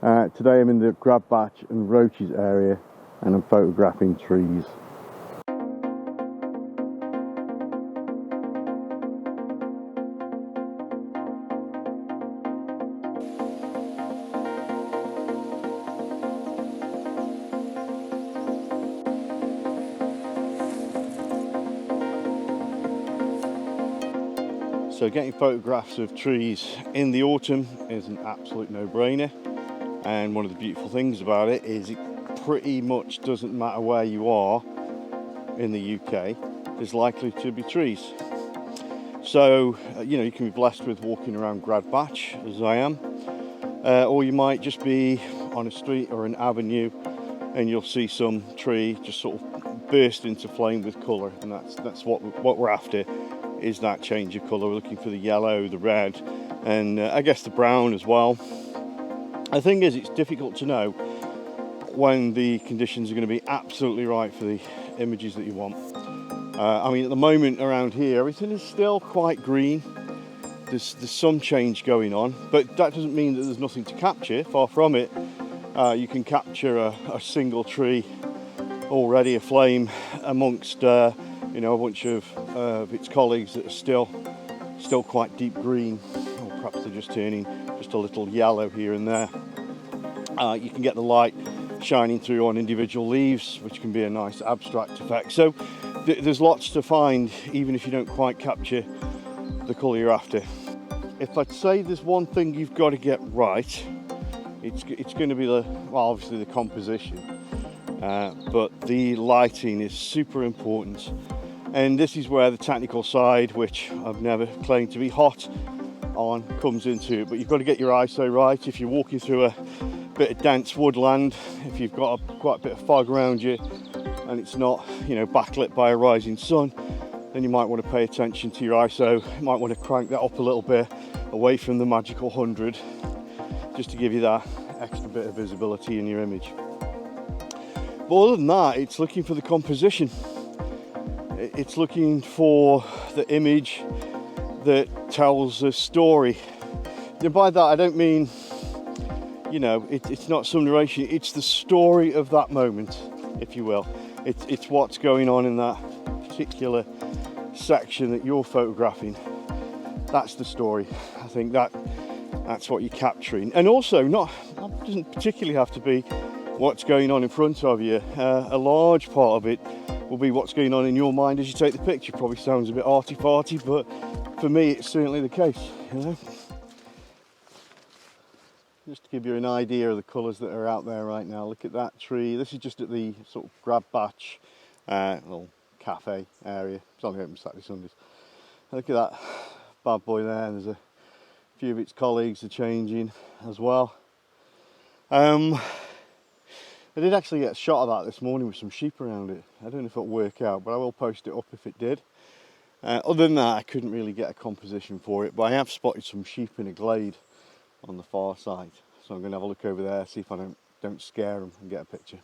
Today I'm in the Gradbach and Roaches area and I'm photographing trees. So getting photographs of trees in the autumn is an absolute no-brainer, and one of the beautiful things about it is it pretty much doesn't matter where you are in the UK, there's likely to be trees. So you can be blessed with walking around Gradbach, as I am, or you might just be on a street or an avenue and you'll see some tree just sort of burst into flame with colour, and that's what we're after, is that change of colour. We're looking for the yellow, the red, and I guess the brown as well. The thing is, it's difficult to know when the conditions are going to be absolutely right for the images that you want. I mean, at the moment around here, everything is still quite green. There's some change going on, but that doesn't mean that there's nothing to capture. Far from it. You can capture a single tree already aflame amongst a bunch of its colleagues that are still quite deep green, or perhaps they're just turning just a little yellow here and there. You can get the light shining through on individual leaves, which can be a nice abstract effect. So there's lots to find, even if you don't quite capture the colour you're after. If I'd say there's one thing you've got to get right, it's going to be obviously the composition, but the lighting is super important. And this is where the technical side, which I've never claimed to be hot on, comes into it. But you've got to get your ISO right. If you're walking through a bit of dense woodland, if you've got quite a bit of fog around you and it's not backlit by a rising sun, then you might want to pay attention to your ISO. You might want to crank that up a little bit away from the magical 100, just to give you that extra bit of visibility in your image. But other than that, it's looking for the composition. It's looking for the image that tells a story. And by that I don't mean, it's not some narration, it's the story of that moment, if you will. It's what's going on in that particular section that you're photographing. That's the story. I think that's what you're capturing. And also, it doesn't particularly have to be what's going on in front of you. A large part of it will be what's going on in your mind as you take the picture. Probably sounds a bit arty-farty, but for me it's certainly the case. Just to give you an idea of the colours that are out there right now, look at that tree. This is just at the sort of Gradbach little cafe area. It's only open Saturday, Sundays. Look at that bad boy there. There's a few of its colleagues are changing as well. I did actually get a shot of that this morning with some sheep around it. I don't know if it'll work out, but I will post it up if it did. Other than that, I couldn't really get a composition for it, but I have spotted some sheep in a glade on the far side. So I'm going to have a look over there, see if I don't scare them, and get a picture.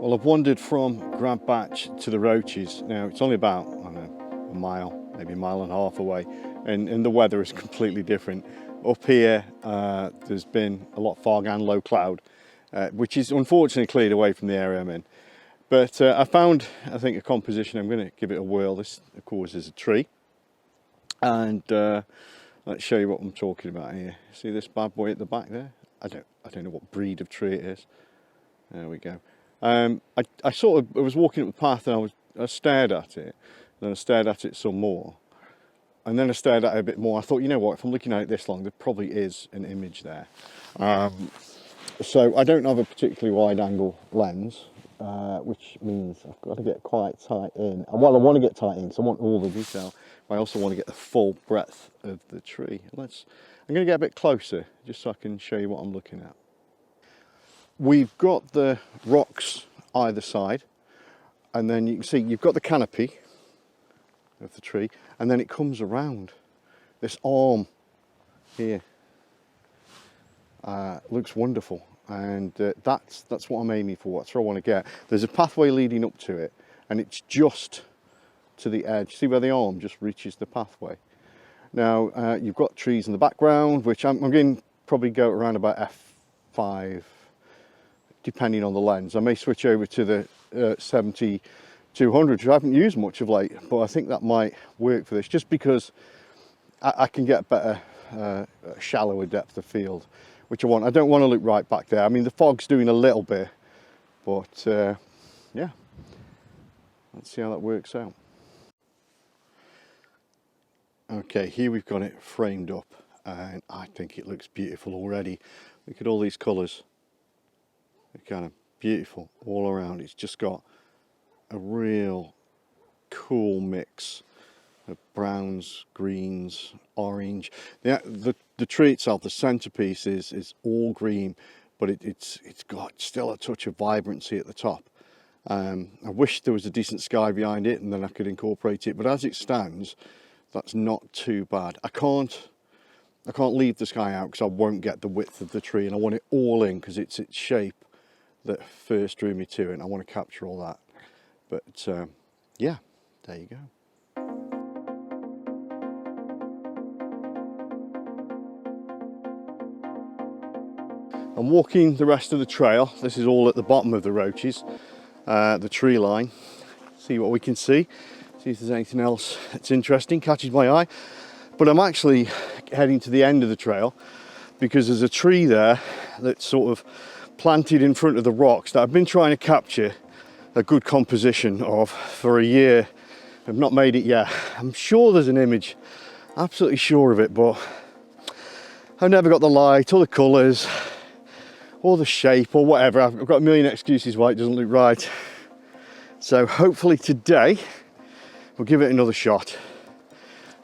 Well, I've wandered from Gradbach to the Roaches. Now it's only about, a mile, maybe a mile and a half away, and the weather is completely different. Up here there's been a lot of fog and low cloud, which is unfortunately cleared away from the area I'm in. But I found, I think, a composition. I'm going to give it a whirl. This, of course, is a tree, and let's show you what I'm talking about here. See this bad boy at the back there? I don't know what breed of tree it is. There we go. I was walking up the path and I stared at it, then I stared at it some more, and then I stared at it a bit more. I thought, you know what, if I'm looking at it this long, there probably is an image there. So I don't have a particularly wide angle lens, which means I've got to get quite tight in. Well, I want to get tight in, so I want all the detail, but I also want to get the full breadth of the tree. I'm going to get a bit closer, just so I can show you what I'm looking at. We've got the rocks either side, and then you can see you've got the canopy of the tree, and then it comes around this arm here. Looks wonderful. and that's what I'm aiming for. That's what I want to get. There's a pathway leading up to it, and it's just to the edge. See where the arm just reaches the pathway. Now you've got trees in the background, which I'm going to probably go around about f5, depending on the lens. I may switch over to the 70-200, which I haven't used much of late, but I think that might work for this, just because I can get better, shallower depth of field, which I want. I don't want to look right back there. I mean, the fog's doing a little bit, but yeah, let's see how that works out. Okay, here we've got it framed up, and I think it looks beautiful already. Look at all these colours. They're kind of beautiful all around. It's just got a real cool mix of browns, greens, orange. The tree itself, the centerpiece, is all green, but it's got still a touch of vibrancy at the top. I wish there was a decent sky behind it, and then I could incorporate it, but as it stands, that's not too bad. I can't leave the sky out because I won't get the width of the tree, and I want it all in because it's its shape that first drew me to it, and I want to capture all that. But yeah, there you go. I'm walking the rest of the trail. This is all at the bottom of the Roaches, the tree line. See what we can see if there's anything else that's interesting, catches my eye. But I'm actually heading to the end of the trail because there's a tree there that's sort of planted in front of the rocks that I've been trying to capture a good composition of for a year. I've not made it yet. I'm sure there's an image, absolutely sure of it, but I've never got the light or the colours or the shape or whatever. I've got a million excuses why it doesn't look right. So hopefully today we'll give it another shot,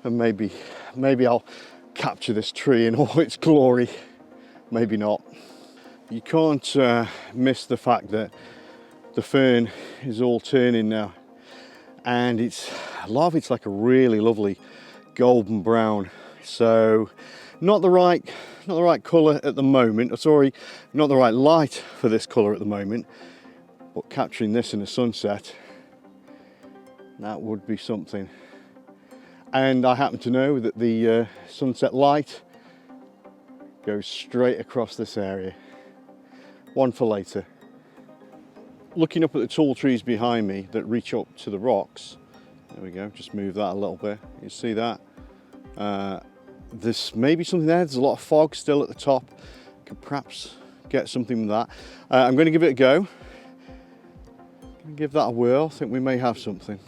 and maybe I'll capture this tree in all its glory. Maybe not. You can't miss the fact that the fern is all turning now, and a lot of it's like a really lovely golden brown. So not the right colour at the moment, or sorry, not the right light for this colour at the moment, but capturing this in a sunset, that would be something. And I happen to know that the sunset light goes straight across this area. One for later. Looking up at the tall trees behind me that reach up to the rocks, there we go, just move that a little bit, you see that? There's maybe something there. There's a lot of fog still at the top. Could perhaps get something with that. I'm going to give it a go. Give that a whirl. I think we may have something.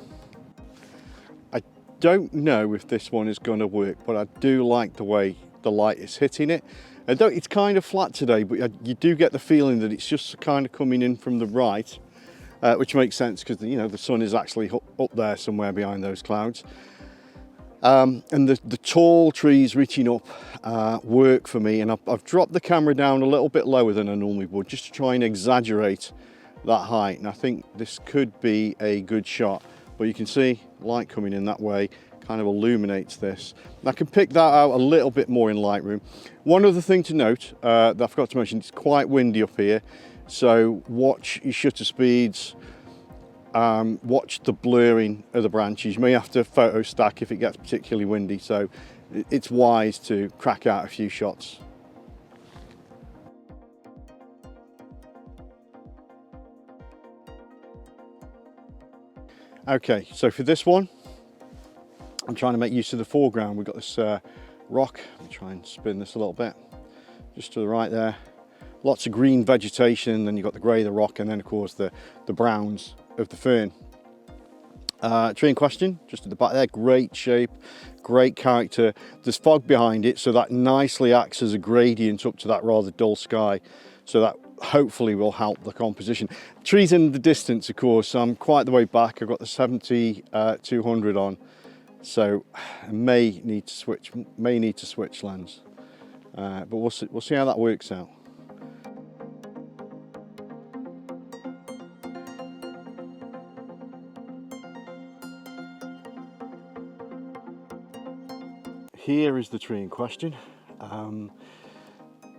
I don't know if this one is going to work, but I do like the way the light is hitting it. It's kind of flat today, but you do get the feeling that it's just kind of coming in from the right, which makes sense because the sun is actually up there somewhere behind those clouds. And the tall trees reaching up work for me, and I've dropped the camera down a little bit lower than I normally would, just to try and exaggerate that height, and I think this could be a good shot. But you can see light coming in that way kind of illuminates this. And I can pick that out a little bit more in Lightroom. One other thing to note that I forgot to mention, it's quite windy up here, so watch your shutter speeds. Watch the blurring of the branches. You may have to photo stack if it gets particularly windy, so it's wise to crack out a few shots. Okay, so for this one, I'm trying to make use of the foreground. We've got this rock. I'll try and spin this a little bit. Just to the right there. Lots of green vegetation, then you've got the grey of the rock, and then of course the browns of the fern. Tree in question, just at the back there, great shape, great character. There's fog behind it, so that nicely acts as a gradient up to that rather dull sky. So that hopefully will help the composition. Trees in the distance, of course, I'm quite the way back. I've got the 70-200 on, so I may need to switch lens. But we'll see how that works out. Here is the tree in question.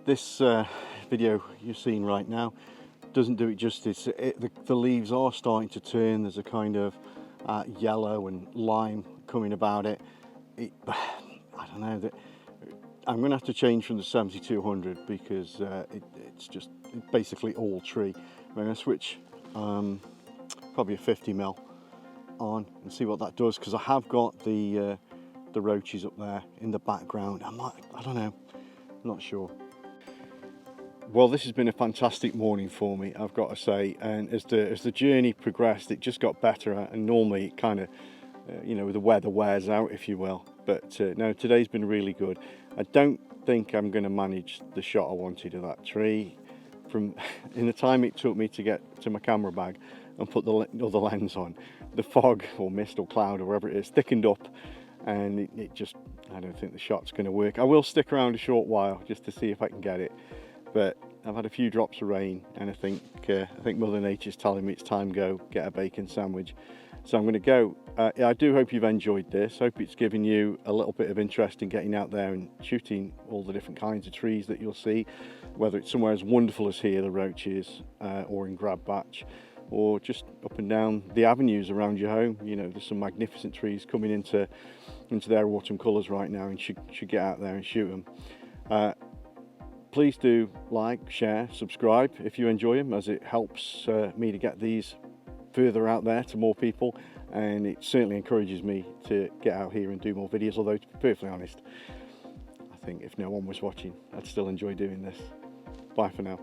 This video you're seeing right now doesn't do it justice. The leaves are starting to turn. There's a kind of yellow and lime coming about it. I don't know, that I'm going to have to change from the 7200 because it's basically all tree. I'm going to switch probably a 50mm on and see what that does, because I have got the roaches up there in the background. I don't know, I'm not sure. Well, this has been a fantastic morning for me, I've got to say, and as the journey progressed, it just got better. And normally it kind of the weather wears out, if you will, but no, today's been really good. I don't think I'm going to manage the shot I wanted of that tree from in the time it took me to get to my camera bag and put the other lens on. The fog or mist or cloud or whatever it is thickened up, and it just, I don't think the shot's going to work. I will stick around a short while just to see if I can get it, but I've had a few drops of rain, and I think Mother Nature's telling me it's time to go get a bacon sandwich. So I'm going to go. I do hope you've enjoyed this. Hope it's given you a little bit of interest in getting out there and shooting all the different kinds of trees that you'll see, whether it's somewhere as wonderful as here, the Roaches, or in Gradbach, or just up and down the avenues around your home. There's some magnificent trees coming into their autumn colours right now, and should get out there and shoot them. Please do like, share, subscribe if you enjoy them, as it helps me to get these further out there to more people, and it certainly encourages me to get out here and do more videos. Although, to be perfectly honest, I think if no one was watching, I'd still enjoy doing this. Bye for now.